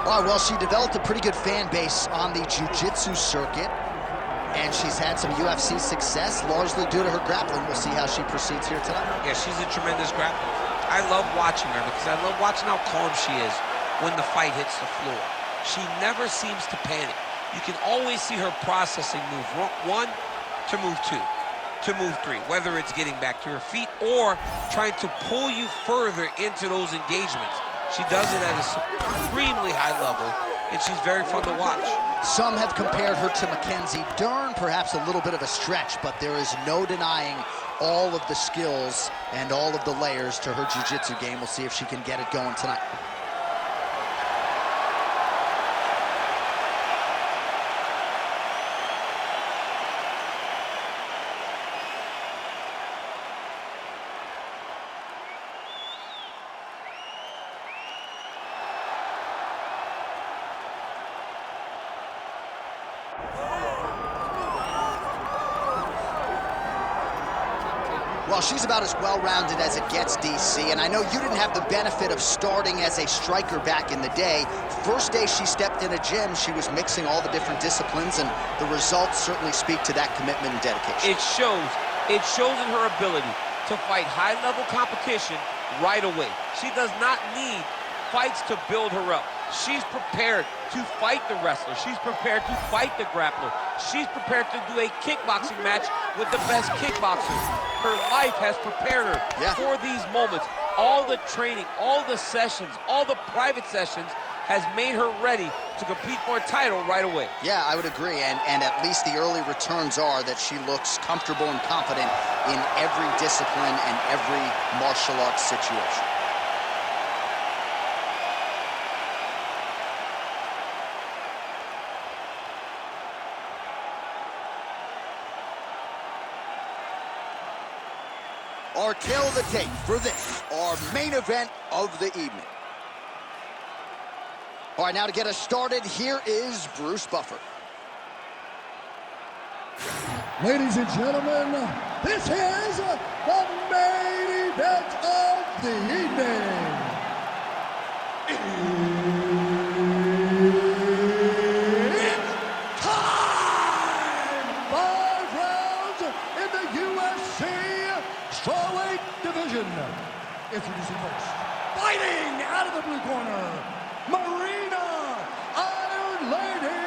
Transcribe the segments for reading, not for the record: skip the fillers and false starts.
Oh, well, she developed a pretty good fan base on the jiu-jitsu circuit, and she's had some UFC success, largely due to her grappling. We'll see how she proceeds here tonight. Yeah, she's a tremendous grappler. I love watching her because I love watching how calm she is when the fight hits the floor. She never seems to panic. You can always see her processing move 1 to move 2 to move 3, whether it's getting back to her feet or trying to pull you further into those engagements. She does it at a supremely high level, and she's very fun to watch. Some have compared her to Mackenzie Dern, perhaps a little bit of a stretch, but there is no denying all of the skills and all of the layers to her jiu-jitsu game. We'll see if she can get it going tonight. Well, she's about as well-rounded as it gets, DC, and I know you didn't have the benefit of starting as a striker back in the day. First day she stepped in a gym, she was mixing all the different disciplines, and the results certainly speak to that commitment and dedication. It shows. It shows in her ability to fight high-level competition right away. She does not need fights to build her up. She's prepared to fight the wrestler. She's prepared to fight the grappler. She's prepared to do a kickboxing match with the best kickboxers. Her life has prepared her for these moments. All the training, all the sessions, all the private sessions has made her ready to compete for a title right away. Yeah, I would agree, and at least the early returns are that she looks comfortable and confident in every discipline and every martial arts situation. Our tail of the tape for this, our main event of the evening. All right, now to get us started, here is Bruce Buffer. Ladies and gentlemen, this is the main event of the evening. It's time! 5 rounds in the UFC strawweight division. Introducing first, fighting out of the blue corner, Marina Iron Lady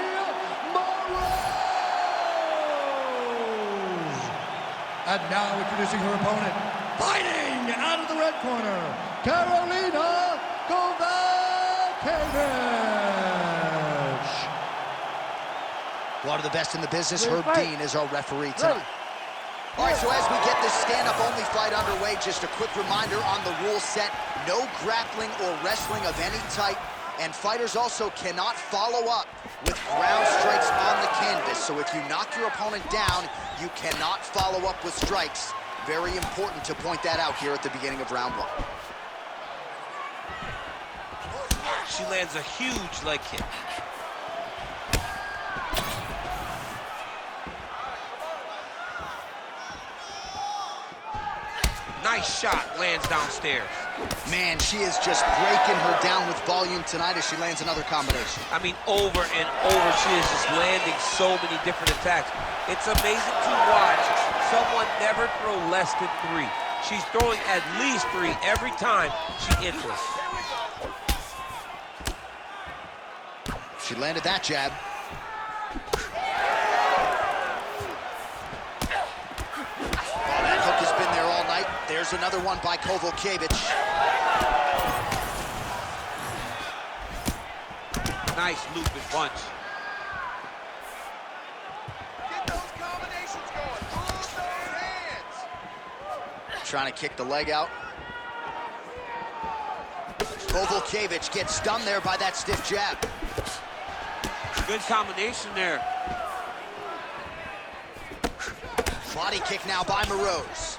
Moroz. And now introducing her opponent, fighting out of the red corner, Carolina Kovacevic. One of the best in the business, Herb Dean, is our referee tonight. All right, so as we get this stand-up only fight underway, just a quick reminder on the rule set: no grappling or wrestling of any type, and fighters also cannot follow up with ground strikes on the canvas. So if you knock your opponent down, you cannot follow up with strikes. Very important to point that out here at the beginning of round 1. She lands a huge leg kick. Nice shot, lands downstairs. Man, she is just breaking her down with volume tonight as she lands another combination. I mean, over and over, she is just landing so many different attacks. It's amazing to watch someone never throw less than 3. She's throwing at least 3 every time she enters. She landed that jab. There's another one by Kovacevic. Nice loop and punch. Get those combinations going. Move those hands. Trying to kick the leg out. Kovacevic gets stunned there by that stiff jab. Good combination there. Body kick now by Moroz.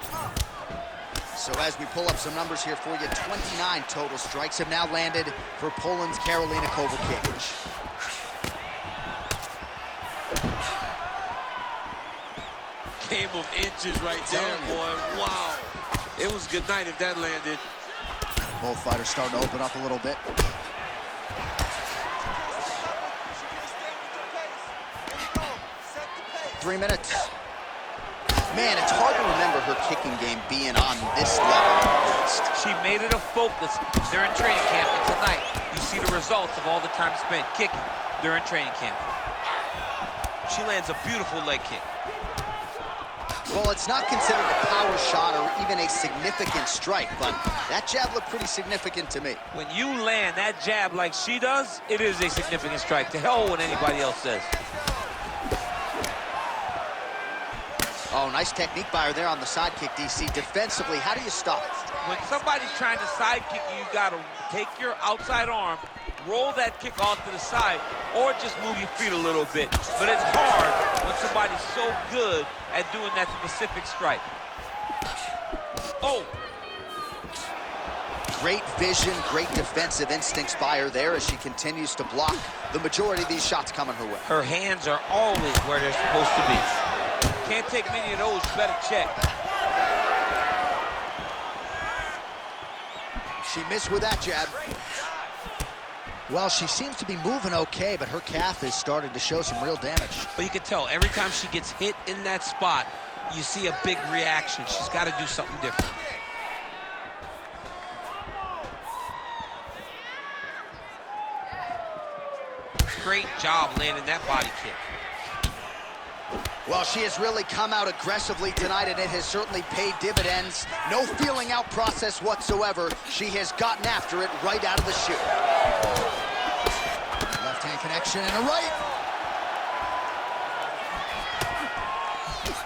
So as we pull up some numbers here for you, 29 total strikes have now landed for Poland's Karolina Kovacevic. Game of inches right there, boy. Wow. It was good night if that landed. Both fighters starting to open up a little bit. 3 minutes. Man, it's hard to remember her kicking game being on this level. She made it a focus during training camp, and tonight you see the results of all the time spent kicking during training camp. She lands a beautiful leg kick. Well, it's not considered a power shot or even a significant strike, but that jab looked pretty significant to me. When you land that jab like she does, it is a significant strike. To hell with what anybody else says. Oh, nice technique by her there on the side kick, DC. Defensively, how do you stop it? When somebody's trying to side kick you, you gotta take your outside arm, roll that kick off to the side, or just move your feet a little bit. But it's hard when somebody's so good at doing that specific strike. Oh! Great vision, great defensive instincts by her there as she continues to block the majority of these shots coming her way. Her hands are always where they're supposed to be. Can't take many of those, you better check. She missed with that jab. Well, she seems to be moving okay, but her calf is starting to show some real damage. But you can tell every time she gets hit in that spot, you see a big reaction. She's got to do something different. Great job landing that body kick. Well, she has really come out aggressively tonight, and it has certainly paid dividends. No feeling out process whatsoever. She has gotten after it right out of the chute. Left hand connection and a right.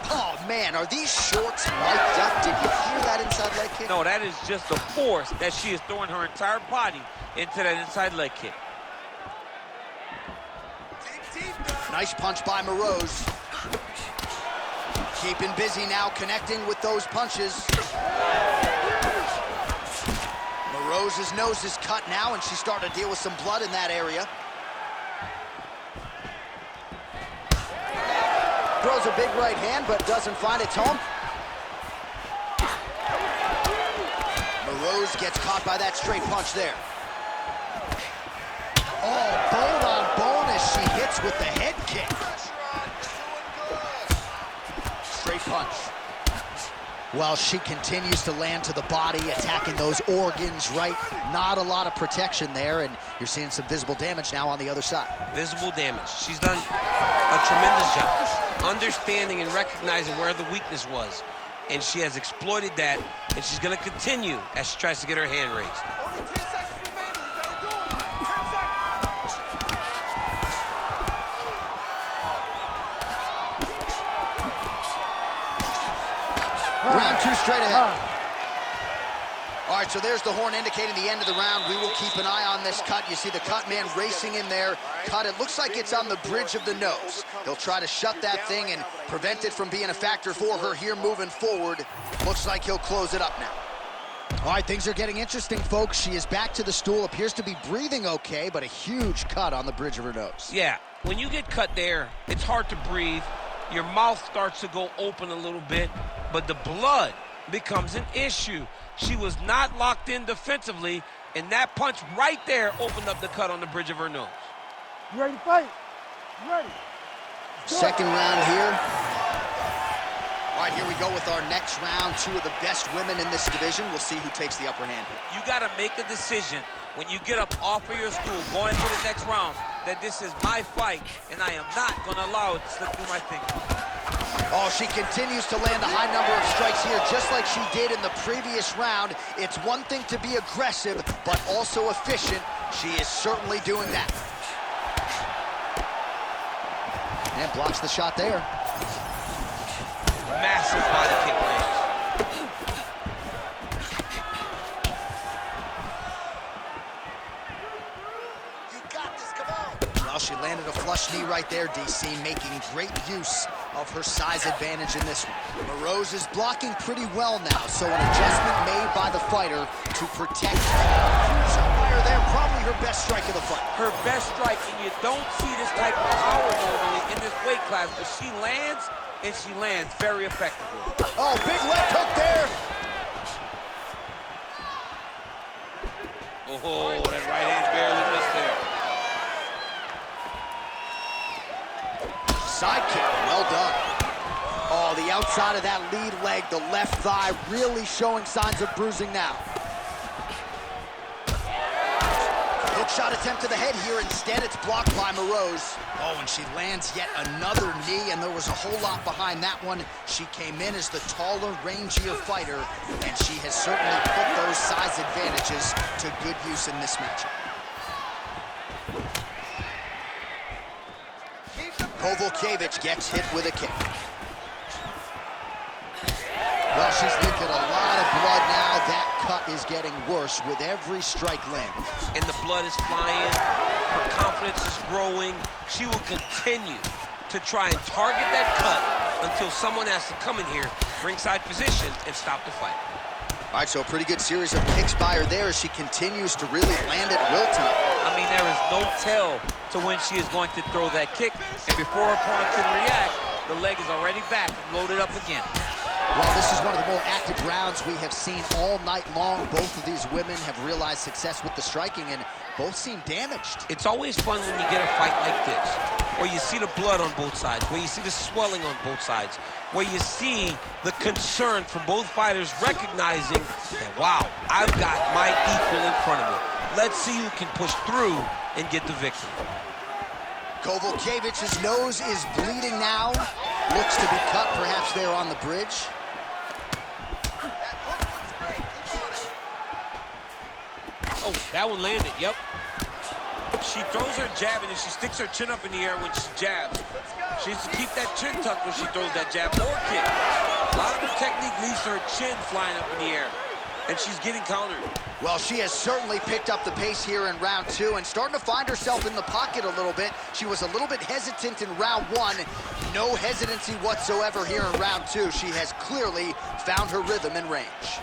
Oh, man, are these shorts mic'd up? Did you hear that inside leg kick? No, that is just the force that she is throwing her entire body into that inside leg kick. Nice punch by Morose. Keeping busy now, connecting with those punches. Morose's nose is cut now, and she's starting to deal with some blood in that area. Throws a big right hand, but doesn't find its home. Morose gets caught by that straight punch there. Oh, bone on bone as she hits with the head kick. Straight punch. Well, she continues to land to the body, attacking those organs, right? Not a lot of protection there, and you're seeing some visible damage now on the other side. Visible damage. She's done a tremendous job understanding and recognizing where the weakness was. And she has exploited that, and she's going to continue as she tries to get her hand raised. Only 10 seconds remaining. You gotta do it. 10 seconds. Round two straight ahead. All right, so there's the horn indicating the end of the round. We will keep an eye on this cut. You see the cut man racing in there. Cut, it looks like it's on the bridge of the nose. He'll try to shut that thing and prevent it from being a factor for her here moving forward. Looks like he'll close it up now. All right, things are getting interesting, folks. She is back to the stool, appears to be breathing okay, but a huge cut on the bridge of her nose. Yeah, when you get cut there, it's hard to breathe. Your mouth starts to go open a little bit, but the blood becomes an issue. She was not locked in defensively, and that punch right there opened up the cut on the bridge of her nose. You ready to fight? You ready? Second round here. All right, here we go with our next round. Two of the best women in this division. We'll see who takes the upper hand here. You got to make a decision when you get up off of your stool, going into the next round, that this is my fight, and I am not going to allow it to slip through my fingers. Oh, she continues to land a high number of strikes here, just like she did in the previous round. It's one thing to be aggressive, but also efficient. She is certainly doing that. And blocks the shot there. Massive body kick range. You got this, come on. Well, she landed a flush knee right there, DC, making great use of her size advantage in this one. Morose is blocking pretty well now, so an adjustment made by the fighter to protect her. Shot by her there, probably her best strike of the fight. Her best strike, and you don't see this type of power normally in this weight class, but she lands, and she lands very effectively. Oh, big leg hook there. Oh, that right hand barely missed there. Side kick, well done. Oh, the outside of that lead leg, the left thigh, really showing signs of bruising now. Hook shot attempt to the head here. Instead, it's blocked by Moroz. Oh, and she lands yet another knee, and there was a whole lot behind that one. She came in as the taller, rangier fighter, and she has certainly put those size advantages to good use in this matchup. Kovalkiewicz gets hit with a kick. Well, she's leaking a lot of blood now. That cut is getting worse with every strike landed. And the blood is flying. Her confidence is growing. She will continue to try and target that cut until someone has to come in here, ringside position, and stop the fight. All right, so a pretty good series of kicks by her there as she continues to really land at will tonight. I mean, there is no tell to when she is going to throw that kick. And before her opponent can react, the leg is already back and loaded up again. Well, this is one of the more active rounds we have seen all night long. Both of these women have realized success with the striking, and both seem damaged. It's always fun when you get a fight like this, where you see the blood on both sides, where you see the swelling on both sides, where you see the concern from both fighters recognizing that, wow, I've got my equal in front of me. Let's see who can push through and get the victory. Kovalkiewicz's nose is bleeding now. Looks to be cut, perhaps there on the bridge. Oh, that one landed, yep. She throws her jab, and then she sticks her chin up in the air when she jabs. She needs to keep that chin tucked when she throws that jab or kick. A lot of her technique leads to her chin flying up in the air, and she's getting countered. Well, she has certainly picked up the pace here in round two and starting to find herself in the pocket a little bit. She was a little bit hesitant in round one. No hesitancy whatsoever here in round two. She has clearly found her rhythm and range.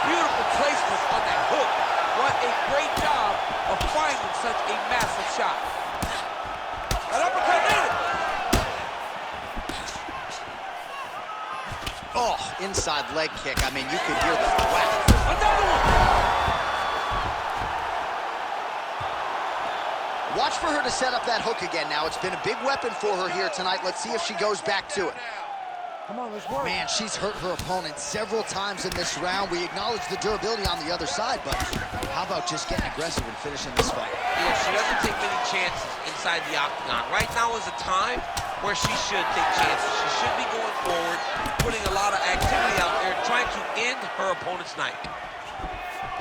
Beautiful placement on that hook. What a great job of finding such a massive shot. That uppercut landed. Oh, inside leg kick. I mean, you could hear the whack. Another one. Watch for her to set up that hook again now. It's been a big weapon for her here tonight. Let's see if she goes back to it. Come on, let's work. Man, she's hurt her opponent several times in this round. We acknowledge the durability on the other side, but how about just getting aggressive and finishing this fight? Yeah, she doesn't take many chances inside the octagon. Right now is a time where she should take chances. She should be going forward, putting a lot of activity out there, trying to end her opponent's night.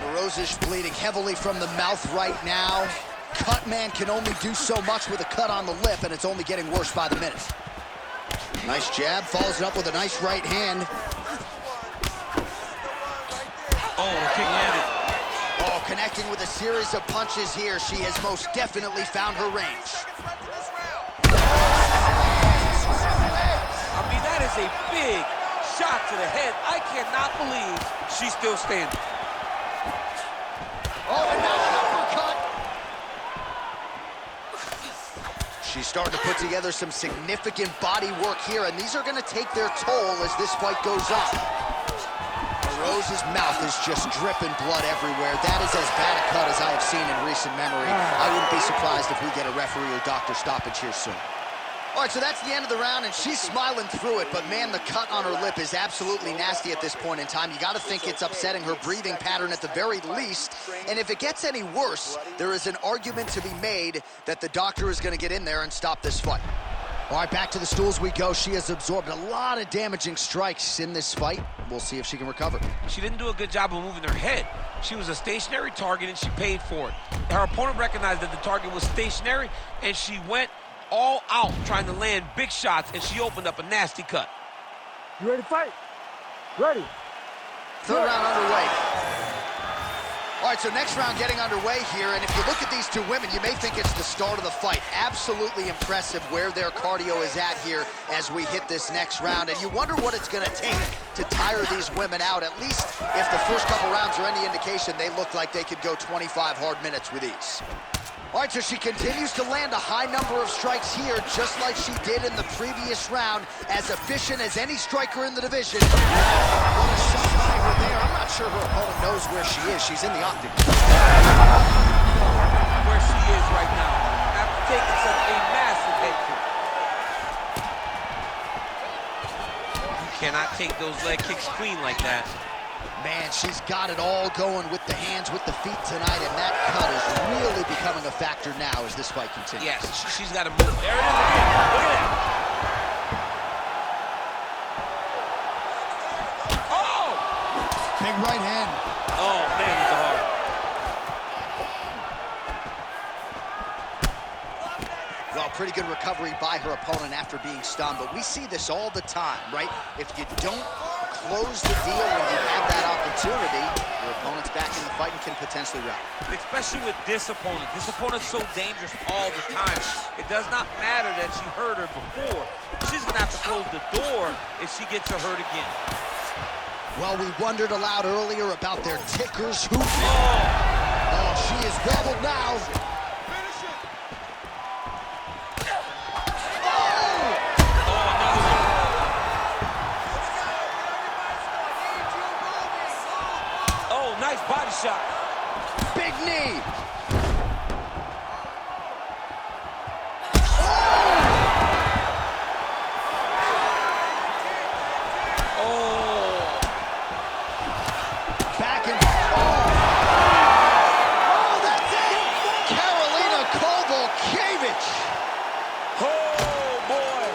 Moroz is bleeding heavily from the mouth right now. Cut man can only do so much with a cut on the lip, and it's only getting worse by the minute. Nice jab, follows it up with a nice right hand. Oh, the kick landed. Oh, connecting with a series of punches here. She has most definitely found her range. I mean, that is a big shot to the head. I cannot believe she's still standing. Oh, and now an uppercut. She's starting to put together some significant body work here, and these are going to take their toll as this fight goes on. Moroz's mouth is just dripping blood everywhere. That is as bad a cut as I have seen in recent memory. I wouldn't be surprised if we get a referee or doctor stoppage here soon. All right, so that's the end of the round, and she's smiling through it, but man, the cut on her lip is absolutely nasty at this point in time. You got to think it's upsetting her breathing pattern at the very least, and if it gets any worse, there is an argument to be made that the doctor is going to get in there and stop this fight. All right, back to the stools we go. She has absorbed a lot of damaging strikes in this fight. We'll see if she can recover. She didn't do a good job of moving her head. She was a stationary target, and she paid for it. Her opponent recognized that the target was stationary, and she went all out trying to land big shots, and she opened up a nasty cut. You ready to fight? Ready. Third round underway. All right, so next round getting underway here, and if you look at these two women, you may think it's the start of the fight. Absolutely impressive where their cardio is at here as we hit this next round, and you wonder what it's going to take to tire these women out. At least if the first couple rounds are any indication, they look like they could go 25 hard minutes with ease. All right, so she continues to land a high number of strikes here, just like she did in the previous round, as efficient as any striker in the division. What a shot by her there. I'm not sure her opponent knows where she is. She's in the octagon. where she is right now after taking such a massive head kick. You cannot take those leg kicks clean like that. Man, she's got it all going with the hands, with the feet tonight, and that cut is really becoming a factor now as this fight continues. Yes, she's got to move. There it is again. Look at that. Oh! Big right hand. Oh, man, it's a hard. Well, pretty good recovery by her opponent after being stunned, but we see this all the time, right? If you don't close the deal when you have that opportunity, your opponent's back in the fight and can potentially rally. Especially with this opponent. This opponent's so dangerous all the time. It does not matter that she hurt her before. She's going to have to close the door if she gets her hurt again. Well, we wondered aloud earlier about their tickers. Who? Oh, she is leveled now. Nice body shot. Big knee. Oh. Back and forth. Oh, that's it. Karolina Kowalkiewicz. Oh, boy.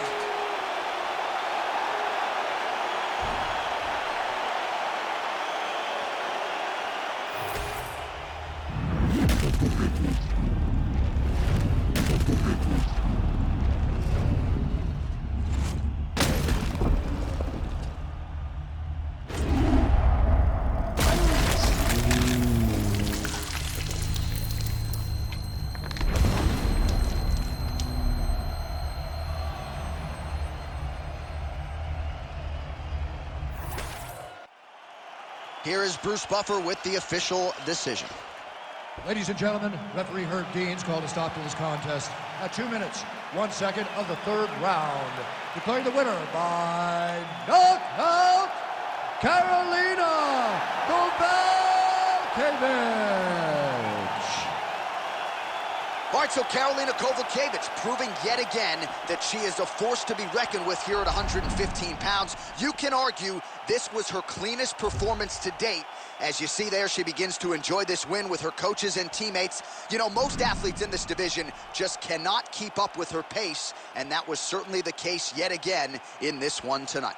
Here is Bruce Buffer with the official decision. Ladies and gentlemen, referee Herb Dean's called a stop to this contest at 2 minutes, 1 second of the third round. Declaring the winner by knockout, Karolina Kowalkiewicz. All right, so Karolina Kowalkiewicz proving yet again that she is a force to be reckoned with here at 115 pounds. You can argue this was her cleanest performance to date. As you see there, she begins to enjoy this win with her coaches and teammates. You know, most athletes in this division just cannot keep up with her pace, and that was certainly the case yet again in this one tonight.